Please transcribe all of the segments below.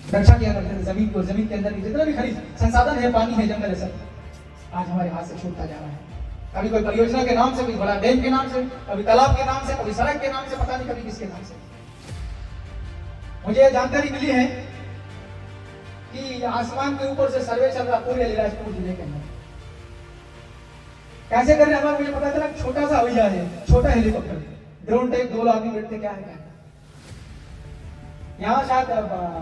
रक्षा किया करते थे जमीन को, जमीन के अंदर भी जितना भी खनिज संसाधन है, पानी है, जंगल है, सब आज हमारे हाथ से छूटता जा रहा है। कभी कोई परियोजना के नाम से, कभी बड़ा डैम के नाम से, कभी तालाब के नाम से, कभी सड़क के नाम से, पता नहीं कभी किसके नाम से। मुझे जानकारी मिली है कि आसमान के ऊपर से सर्वे चल रहा पूरे अलीराजपुर जिले के अंदर। कैसे कर रहे हैं मुझे पता चला, छोटा सा हवाई है, छोटा हेलीकॉप्टर, ड्रोन टाइप, 2 आदमी बैठते, क्या है यहाँ शायद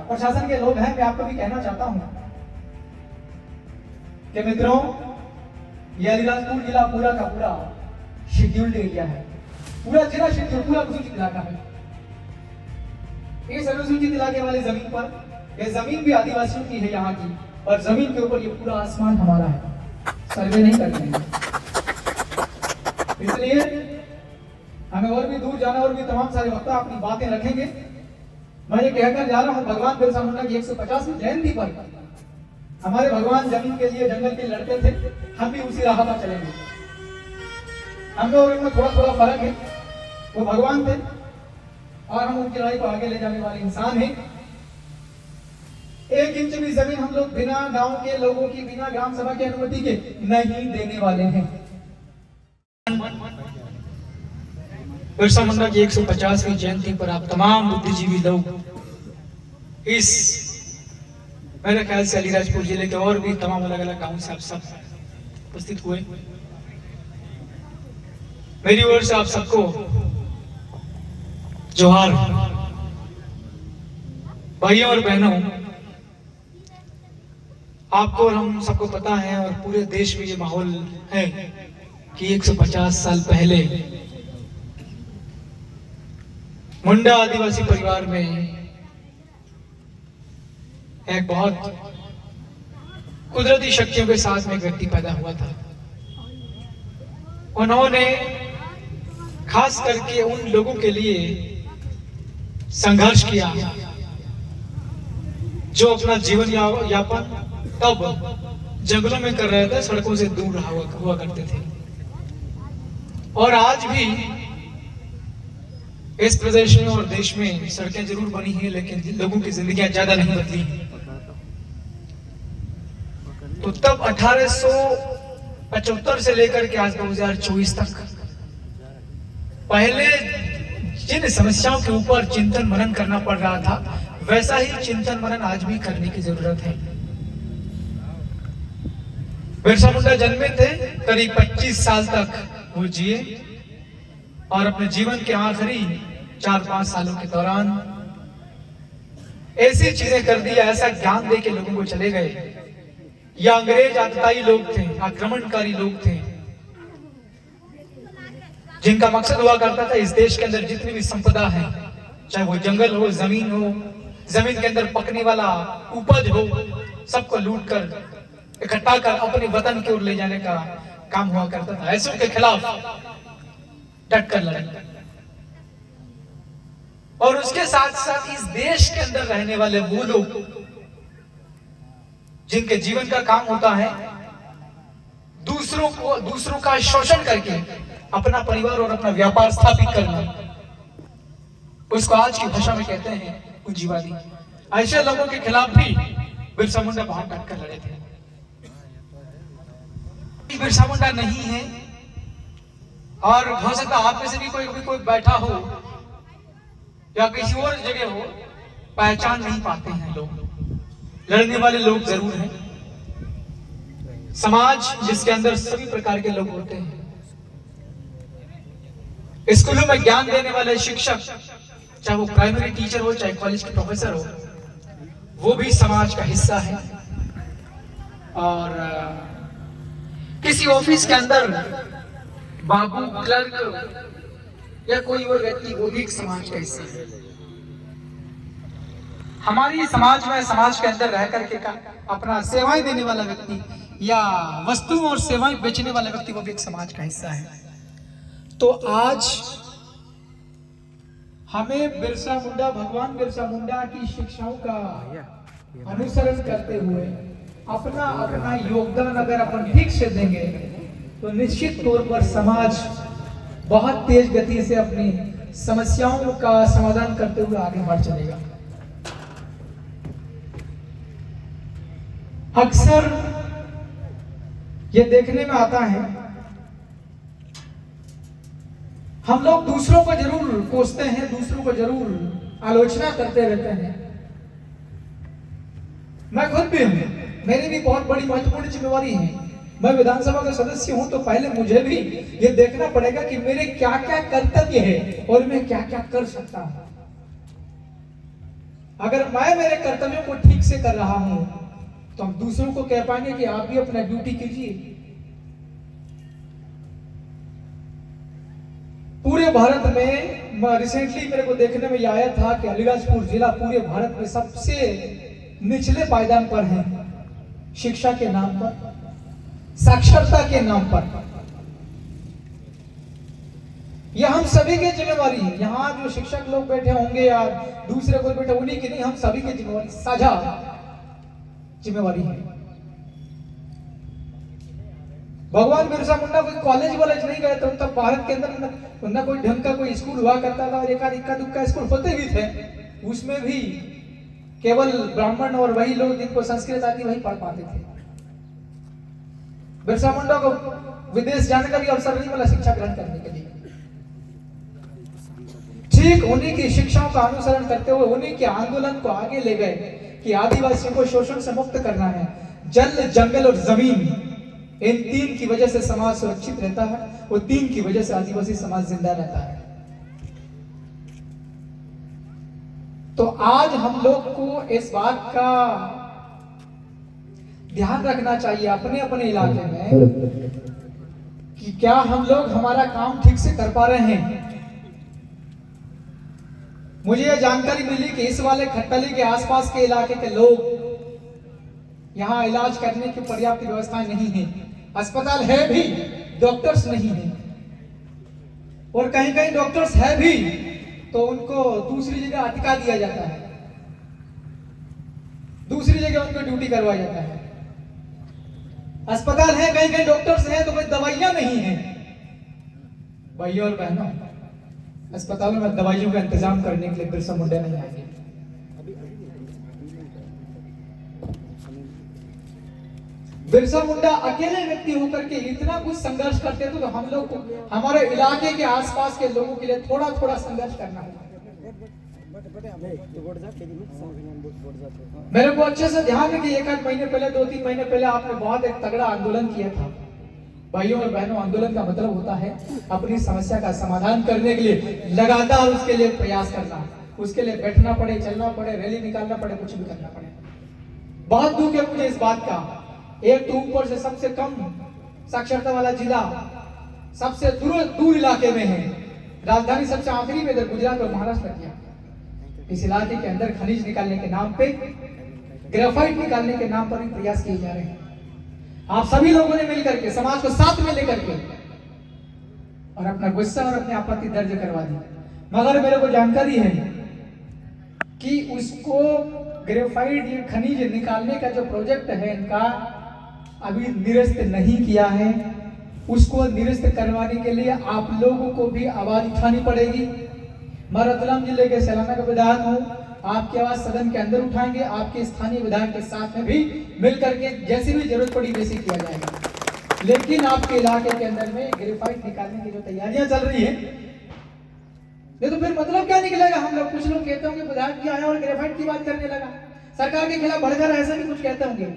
प्रशासन के लोग हैं। मैं आपको भी कहना चाहता हूं कि मित्रों, ये अलीराजपुर जिला पूरा का पूरा शेड्यूल्ड एरिया है, पूरा जिला शेड्यूल, पूरा अनुसूचित इलाका है। इस अनुसूचित इलाके वाली जमीन पर, यह जमीन भी आदिवासियों की है यहाँ की, और जमीन के ऊपर ये पूरा आसमान हमारा है, सर्वे नहीं कर रहे हैं। इसलिए हमें और भी दूर जाना, और भी तमाम सारे वक्ता अपनी बातें रखेंगे। मैं ये कहकर जा रहा हूँ, भगवान बिरसा मुंडा की 150वीं जयंती पर हमारे भगवान जमीन के लिए, जंगल के लिए लड़ते थे, हम भी उसी राह पर चलेंगे। हम लोग इनमें थोड़ा थोड़ा फर्क है, वो भगवान थे और हम उनकी लड़ाई को आगे ले जाने वाले इंसान हैं। 1 इंच भी जमीन हम लोग बिना गांव के लोगों की, बिना ग्राम सभा की अनुमति के नहीं देने वाले हैं। बिरसा मुंडा की 150वीं जयंती पर आप तमाम बुद्धिजीवी लोग, इस मेरे ख्याल से अलीराजपुर जिले के और भी तमाम अलग अलग गांवों से आप सब उपस्थित हुए। मेरी ओर से आप सबको जोहार। भाइयों और बहनों, आपको और हम सबको पता है, और पूरे देश में ये माहौल है कि 150 साल पहले मुंडा आदिवासी परिवार में एक बहुत कुदरती शक्तियों के साथ में एक व्यक्ति पैदा हुआ था। उन्होंने खास करके उन लोगों के लिए संघर्ष किया जो अपना जीवन यापन तब जंगलों में कर रहे थे, सड़कों से दूर हुआ करते थे। और आज भी इस प्रदेश में और देश में सड़कें जरूर बनी हैं, लेकिन लोगों की जिंदगियां ज्यादा नहीं बदली हैं। तो तब 1875 से लेकर के आज 2024 तक पहले जिन समस्याओं के ऊपर चिंतन मनन करना पड़ रहा था, वैसा ही चिंतन मनन आज भी करने की जरूरत है। बिरसा मुंडा जन्मे थे, करीब 25 साल तक वो जिए, और अपने जीवन के आखिरी 4-5 सालों के दौरान ऐसी चीजें कर दी, ऐसा ज्ञान दे के लोगों को चले गए। या अंग्रेज आतताई लोग थे, आक्रमणकारी लोग थे, जिनका मकसद हुआ करता था इस देश के अंदर जितनी भी संपदा है, चाहे वो जंगल हो, जमीन हो, जमीन के अंदर पकने वाला उपज हो, सबको लूट कर इकट्ठा कर अपने वतन की ओर ले जाने का काम हुआ करता था। ऐसों के खिलाफ डट कर लड़े, और उसके साथ साथ इस देश के अंदर रहने वाले वो लोग जिनके जीवन का काम होता है दूसरों का शोषण करके अपना परिवार और अपना व्यापार स्थापित करना, उसको आज की भाषा में कहते हैं पूंजीवादी। ऐसे लोगों के खिलाफ भी बिरसा मुंडा बहुत डट कर लड़े थे। बिरसा मुंडा नहीं है, और हो सकता आप में से भी कोई बैठा हो या किसी और जगह हो, पहचान नहीं पाते हैं लोग। लड़ने वाले लोग जरूर हैं। समाज जिसके अंदर सभी प्रकार के लोग होते हैं, स्कूलों में ज्ञान देने वाले शिक्षक, चाहे वो प्राइमरी टीचर हो, चाहे कॉलेज के प्रोफेसर हो, वो भी समाज का हिस्सा है। और किसी ऑफिस के अंदर बाबू, क्लर्क या कोई और व्यक्ति, वो भी एक समाज का हिस्सा है। हमारी समाज में, समाज के अंदर रह करके अपना सेवाएं देने वाला व्यक्ति या वस्तुओं और सेवाएं बेचने वाला व्यक्ति, वो भी एक समाज का हिस्सा है। तो आज हमें बिरसा मुंडा, भगवान बिरसा मुंडा की शिक्षाओं का अनुसरण करते हुए अपना योगदान अगर अपन ठीक से देंगे, तो निश्चित तौर पर समाज बहुत तेज गति से अपनी समस्याओं का समाधान करते हुए आगे बढ़ चलेगा। अक्सर ये देखने में आता है, हम लोग दूसरों को जरूर कोसते हैं, दूसरों को जरूर आलोचना करते रहते हैं। मैं खुद भी हूं, मेरी भी बहुत बड़ी महत्वपूर्ण जिम्मेवारी है। मैं विधानसभा का सदस्य हूं तो पहले मुझे भी ये देखना पड़ेगा कि मेरे क्या क्या कर्तव्य है और मैं क्या क्या कर सकता हूं। अगर मैं मेरे कर्तव्यों को ठीक से कर रहा हूं तो हम दूसरों को कह पाएंगे कि आप भी अपना ड्यूटी कीजिए। पूरे भारत में रिसेंटली मेरे को देखने में आया था कि अलीराजपुर जिला पूरे भारत में सबसे निचले पायदान पर है शिक्षा के नाम पर, साक्षरता के नाम पर। यह हम सभी की जिम्मेवारी है। यहां जो शिक्षक लोग बैठे होंगे या दूसरे कोई बैठे, उन्हीं की नहीं, हम सभी की जिम्मेवारी, साझा जिम्मेवारी है। भगवान बिरसा मुंडा कोई कॉलेज वॉलेज नहीं गए तो तब भारत के अंदर न कोई ढंग का कोई स्कूल हुआ करता था, और एक इक्का दुक्का स्कूल होते भी थे, उसमें भी केवल ब्राह्मण और वही लोग जिनको संस्कृत आती वही पढ़ पाते थे। बिरसा मुंडा को विदेश जाने का भी अवसर नहीं मिला शिक्षा ग्रहण करने के लिए। ठीक उन्हीं की शिक्षाओं का अनुसरण करते हुए उन्हीं के आंदोलन को आगे ले गए कि आदिवासियों को शोषण से मुक्त करना है। जल, जंगल और जमीन, इन तीन की वजह से समाज सुरक्षित रहता है, और तीन की वजह से आदिवासी समाज जिंदा रहता है। तो आज हम लोग को इस बात का ध्यान रखना चाहिए अपने अपने इलाके में कि क्या हम लोग हमारा काम ठीक से कर पा रहे हैं। मुझे यह जानकारी मिली कि इस वाले खट्टली के आसपास के इलाके के लोग, यहां इलाज करने की पर्याप्त व्यवस्थाएं नहीं है। अस्पताल है भी, डॉक्टर्स नहीं है, और कहीं कहीं डॉक्टर्स है भी तो उनको दूसरी जगह अटका दिया जाता है, दूसरी जगह उनको ड्यूटी करवाया जाता है। अस्पताल है, कहीं कहीं डॉक्टर्स हैं, तो कोई दवाइयां नहीं है। भाइयों और बहनों, अस्पतालों में दवाइयों का इंतजाम करने के लिए बिरसा मुंडा नहीं आएंगे। बिरसा मुंडा अकेले व्यक्ति होकर के इतना कुछ संघर्ष करते थे, तो हम लोग को, हमारे इलाके के आसपास के लोगों के लिए थोड़ा थोड़ा संघर्ष करना होगा। मेरे को अच्छे से ध्यान है कि एक आध महीने पहले, 2-3 महीने पहले आपने बहुत एक तगड़ा आंदोलन किया था। भाइयों और बहनों, आंदोलन का मतलब होता है अपनी समस्या का समाधान करने के लिए लगातार उसके लिए प्रयास करना, उसके लिए बैठना पड़े, चलना पड़े, रैली निकालना पड़े, कुछ भी करना पड़े। बहुत दुख है मुझे इस बात का। एक तो ऊपर से सबसे कम साक्षरता वाला जिला सबसे दूर इलाके में है, राजधानी सबसे आखिरी में इधर गुजरात और महाराष्ट्र किया। इस इलाके के अंदर खनिज निकालने के नाम पे, ग्रेफाइट निकालने के नाम पर भी प्रयास किए जा रहे हैं। आप सभी लोगों ने मिलकर के, समाज को साथ में लेकर के, और अपना गुस्सा और अपनी आपत्ति दर्ज करवा दी। मगर मेरे को जानकारी है कि उसको ग्रेफाइट, ये खनिज निकालने का जो प्रोजेक्ट है इनका, अभी निरस्त नहीं किया है। उसको निरस्त करवाने के लिए आप लोगों को भी आवाज उठानी पड़ेगी। मैं रतलाम जिले के सैलाना का विधायक हूँ, आपकी आवाज सदन के अंदर उठाएंगे, आपके स्थानीय विधायक के साथ में भी मिलकर के जैसी भी जरूरत पड़ी वैसे किया जाएगा। लेकिन आपके इलाके के अंदर में ग्रेफाइट निकालने की जो तैयारियां चल रही है, ये तो फिर मतलब क्या निकलेगा। हम लोग, कुछ लोग कहते होंगे विधायक भी आया और ग्रेफाइट की बात करने लगा, सरकार के खिलाफ बढ़कर ऐसा भी कुछ कहते होंगे।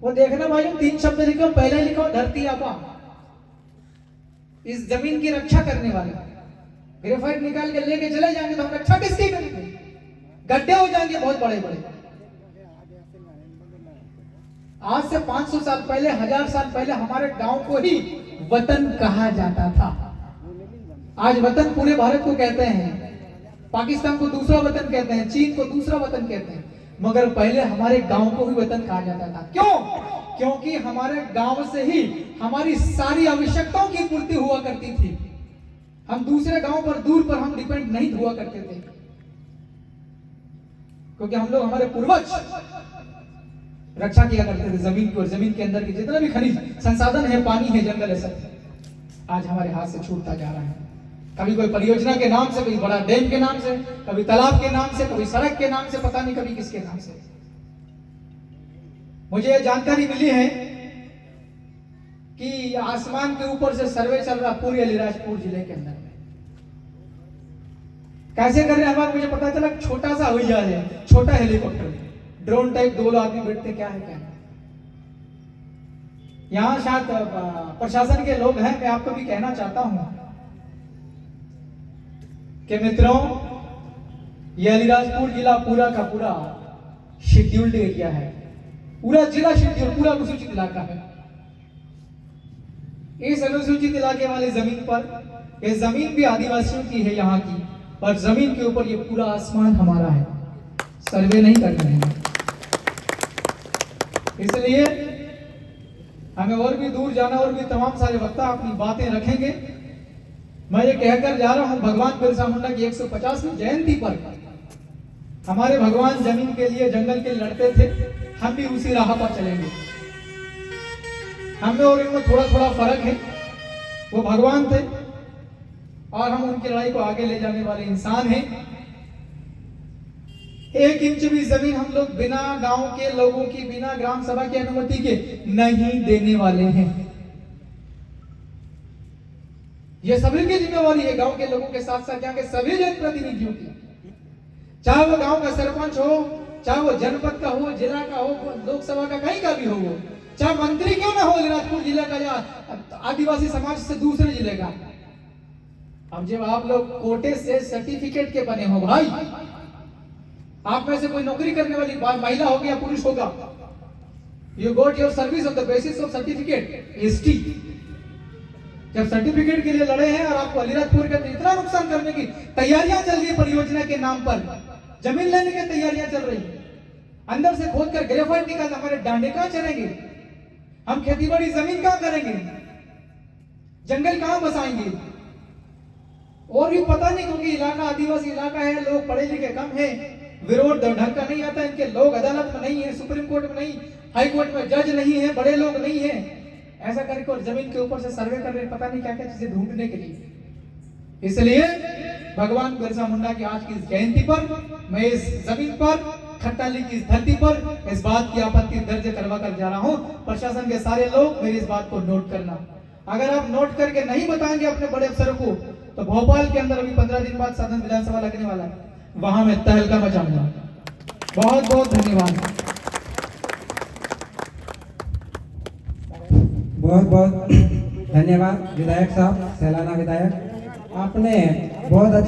वो देखना भाई, 3 शब्द लिखो, पहले लिखो धरती आबा, इस जमीन की रक्षा करने वाला। ग्रेफाइट निकाल के लेके चले जाएंगे तो हम रक्षा किसकी करेंगे? गड्ढे हो जाएंगे बहुत बड़े बड़े। आज से 500 साल पहले, 1000 साल पहले हमारे गांव को ही वतन कहा जाता था। आज वतन पूरे भारत को कहते हैं, पाकिस्तान को दूसरा वतन कहते हैं, चीन को दूसरा वतन कहते हैं, मगर पहले हमारे गांव को ही वतन कहा जाता था। क्यों? क्योंकि हमारे गांव से ही हमारी सारी आवश्यकताओं की पूर्ति हुआ करती थी। हम दूसरे गांव पर, दूर पर हम डिपेंड नहीं हुआ करते थे, क्योंकि हम लोग, हमारे पूर्वज रक्षा किया करते थे जमीन की, और जमीन के अंदर के जितना भी खनिज संसाधन है, पानी है, जंगल है, सब आज हमारे हाथ से छूटता जा रहा है। कभी कोई परियोजना के नाम से, कभी बड़ा डैम के नाम से, कभी तालाब के नाम से, कभी सड़क के नाम से, पता नहीं कभी किसके नाम से। मुझे ये जानकारी मिली है कि आसमान के ऊपर से सर्वे चल रहा पूरे अलीराजपुर जिले के अंदर में। कैसे कर रहे हैं हमारे, मुझे पता चला छोटा सा हुई है, छोटा हेलीकॉप्टर, ड्रोन टाइप, 2 आदमी बैठते, क्या है क्या। यहां शायद प्रशासन के लोग हैं। मैं आपको भी कहना चाहता हूं कि मित्रों, ये अलीराजपुर जिला पूरा का पूरा शेड्यूल्ड एरिया है। पूरा जिला शेड्यूल, पूरा अनुसूचित इलाका है। इस अनुसूचित इलाके वाली जमीन पर, ये जमीन भी आदिवासियों की है यहाँ की, पर जमीन के ऊपर ये पूरा आसमान हमारा है। सर्वे नहीं करना है, इसलिए हमें और भी दूर जाना, और भी तमाम सारे वक्ता अपनी बातें रखेंगे। मैं ये कहकर जा रहा हूं, भगवान बिरसा मुंडा की 150वीं जयंती पर हमारे भगवान जमीन के लिए, जंगल के लिए लड़ते थे, हम भी उसी राह पर चलेंगे। हमें और इनमें थोड़ा थोड़ा फर्क है। वो भगवान थे और हम उनकी लड़ाई को आगे ले जाने वाले इंसान हैं। 1 इंच भी जमीन हम लोग बिना गांव के लोगों की, बिना ग्राम सभा की अनुमति के नहीं देने वाले हैं। ये सभी की जिम्मेवारी है, गांव के लोगों के साथ साथ यहाँ के सभी जनप्रतिनिधियों की। चाहे वो गांव का सरपंच हो, चाहे वो जनपद का हो, जिला का हो, लोकसभा का कहीं का भी हो, चाहे मंत्री क्यों ना हो अलीराजपुर जिले का या आदिवासी समाज से दूसरे जिले का। अब जब आप लोग कोटे से सर्टिफिकेट के बने हो भाई, आप में से कोई नौकरी करने वाली महिला होगी या पुरुष होगा, you got your service on the basis of certificate ST. जब सर्टिफिकेट के लिए लड़े हैं और आपको अलीराजपुर के इतना नुकसान करने की तैयारियां चल रही है, परियोजना के नाम पर जमीन लेने की तैयारियां चल रही है, अंदर से खोदकर ग्रेफाइट निकाल, हमारे डांडे कहां चलेंगे, हम खेतीबाड़ी जमीन कहां करेंगे, जंगल कहां बसाएंगे। और भी पता नहीं, क्योंकि इलाका आदिवासी इलाका है, लोग पढ़े लिखे कम है, विरोध ढंग का नहीं आता इनके, लोग अदालत में नहीं है, सुप्रीम कोर्ट में नहीं, हाई कोर्ट में जज नहीं है, बड़े लोग नहीं है। ऐसा करके और जमीन के ऊपर से सर्वे कर रहे हैं, पता नहीं क्या क्या चीजें ढूंढने के लिए। इसलिए भगवान बिरसा मुंडा की आज की जयंती पर मैं इस जमीन पर, खट्टाली की इस धरती पर इस बात की आपत्ति दर्ज करवा कर जा रहा हूं। प्रशासन के सारे लोग मेरी इस बात को नोट करना। अगर आप नोट करके नहीं बताएंगे अपने बड़े अफसरों को, तो भोपाल के अंदर अभी 15 दिन बाद सदन विधानसभा लगने वाला है, वहां मैं तहलका मचाऊंगा। बहुत बहुत धन्यवाद। बहुत बहुत धन्यवाद विधायक साहब, सैलाना विधायक, आपने बहुत अच्छी